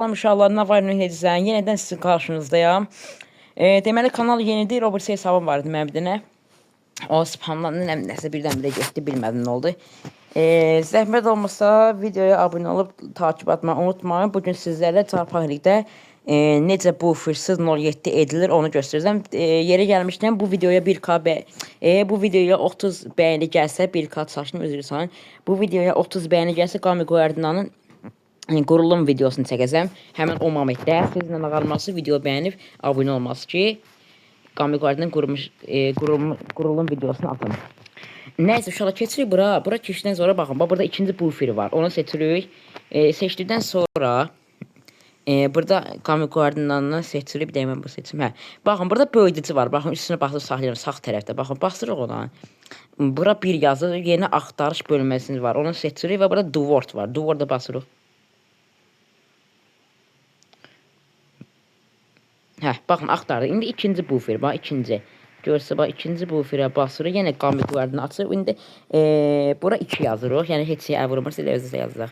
İnşallah Navarino Hedizən yeniden sizin karşınızdayım. Deməli kanal yenidir. Robert hesabım vardı mənim bir dənə. O spamlandı, nəsə birdən-birə getdi, bilmədim nə oldu. Zəhmət olmasa videoya abunə olub takip etməyi unutmayın. Bugün sizlərlə çarpaqlıqda necə buffersız 07 edilir onu göstərəcəm. Yeri gəlmişdən bu videoya 1K bu videoya 30 bəyəni gəlsə 1K çaşdım, üzr istəyirəm. Bu videoya 30 bəyəni gəlsə Qami Qoyardinanın qurulum videosunu çəkəcəm. Həmin o momentdə sizlə qalması, video bəyənib abunə olması ki, Qami Qoyardinanın qurulum videosunu atın. Nəysə uşaqlar keçirik bura. Bura keçdən sonra baxın, burada ikinci bufferi var. Onu seçirik. Seçdikdən sonra burada Qami Qoyardinanı seçirik. Bir dəqiqə mən bu seçim. Baxın, burada böyüdücü var. Baxın, üstünə basıb saxlayıram sağ tərəfdə. Baxın, basırıq ona. Bura bir yazır, yeni axtarış bölməsiniz var. Onu seçirik və burada Dword var. Dword'a basırıq. Baxın, axtardı. İndi ikinci buffer, bax ikinci. Görsə, bax ikinci bufferə basırıq. Yenə Qami Qoyardinanı açırıq. İndi bura 2 yazırıq. Yəni heç şey əl vurmursa elə özünüzə yazırıq.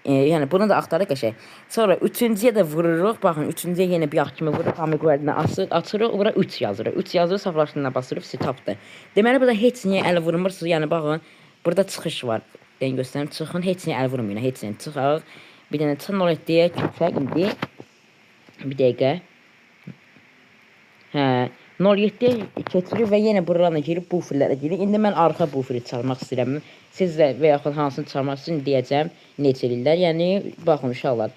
Yəni bunu da axtarıq qəşəng. Sonra üçüncüyə də vururuq. Baxın, üçüncüyə yenə bir kimi vururuq. Qami Qoyardinanı açırıq. Bura 3 yazırıq. 3 yazırıq, saflaşdığına basırıq, stopdur. Deməli burada heç niyə əl vurmursunuz. Yəni baxın, burada çıxış var. Ben göstərim, çıxın, heç niyə əl vurmayın. Heç niyə çıxaq. Bir dənə çıxın 07-yə keçək indi. Bir dəqiqə. 07'ye keçirik və yenə buralarına girib bufferlərə girir. İndi mən arxa bufferi çalmaq istəyirəm. Siz də və yaxud hansını çalmaq istəyirəm deyəcəm neçə illər. Yəni baxın uşaqlar.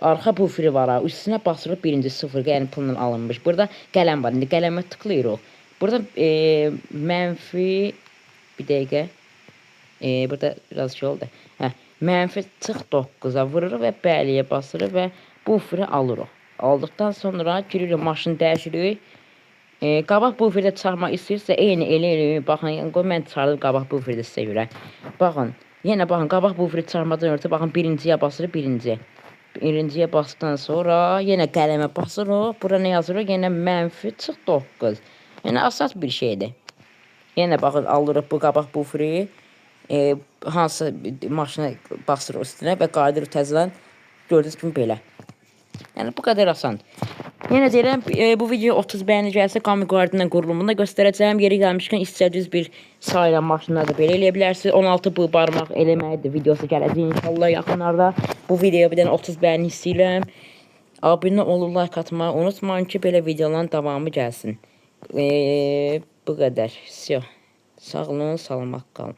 Arxa bufferi var ha. Üstünə basırıq birinci sıfırqa, yəni pulla alınmış. Burada qələm var. İndi qələmə tıklayırıq. Burada mənfi bir dəqiqə. Burada biraz şey oldu. Mənfi 49'a vururuq və bəliyə basırıq və bufferi alırıq. Aldıqdan sonra giririk, maşını dəyişirik. Qabaq bufferdə çıxarmaq istəyirsə eyni elə. Baxın, mən çıxardım qabaq bufferdə sizə görə. Baxın, yenə baxın, qabaq bufferi çıxarmadan ötürü baxın, birinciyə basırıq, birinci. Birinciyə basdıqdan sonra yenə qələmə basırıq. Bura nə yazırıq? Yenə mənfi 49. Yəni əsas bir şeydir. Yenə baxın, alırıq bu qabaq bufferi. Hansı maşına basırıq üstünə və qayıdırıq təzədən. Gördüyünüz kimi belə. Yəni bu qədər asan. Yenə deyirəm, bu video 30 bəyəni gəlsə Qami Qoyardinanın qurulumunu da göstərəcəm. Yeri gəlmişkən istədiyiniz bir sayılan maşınlar da belə eləyə bilərsiniz. 16 bu barmaq eləməyidir videosu gələcək inşallah yaxınlarda. Bu videoya bir dənə 30 bəyəni istəyirəm. Abunə olun, like atmayı unutmayın ki, belə videoların davamı gəlsin. Bu qədər. Sağ olun, salamat qalın.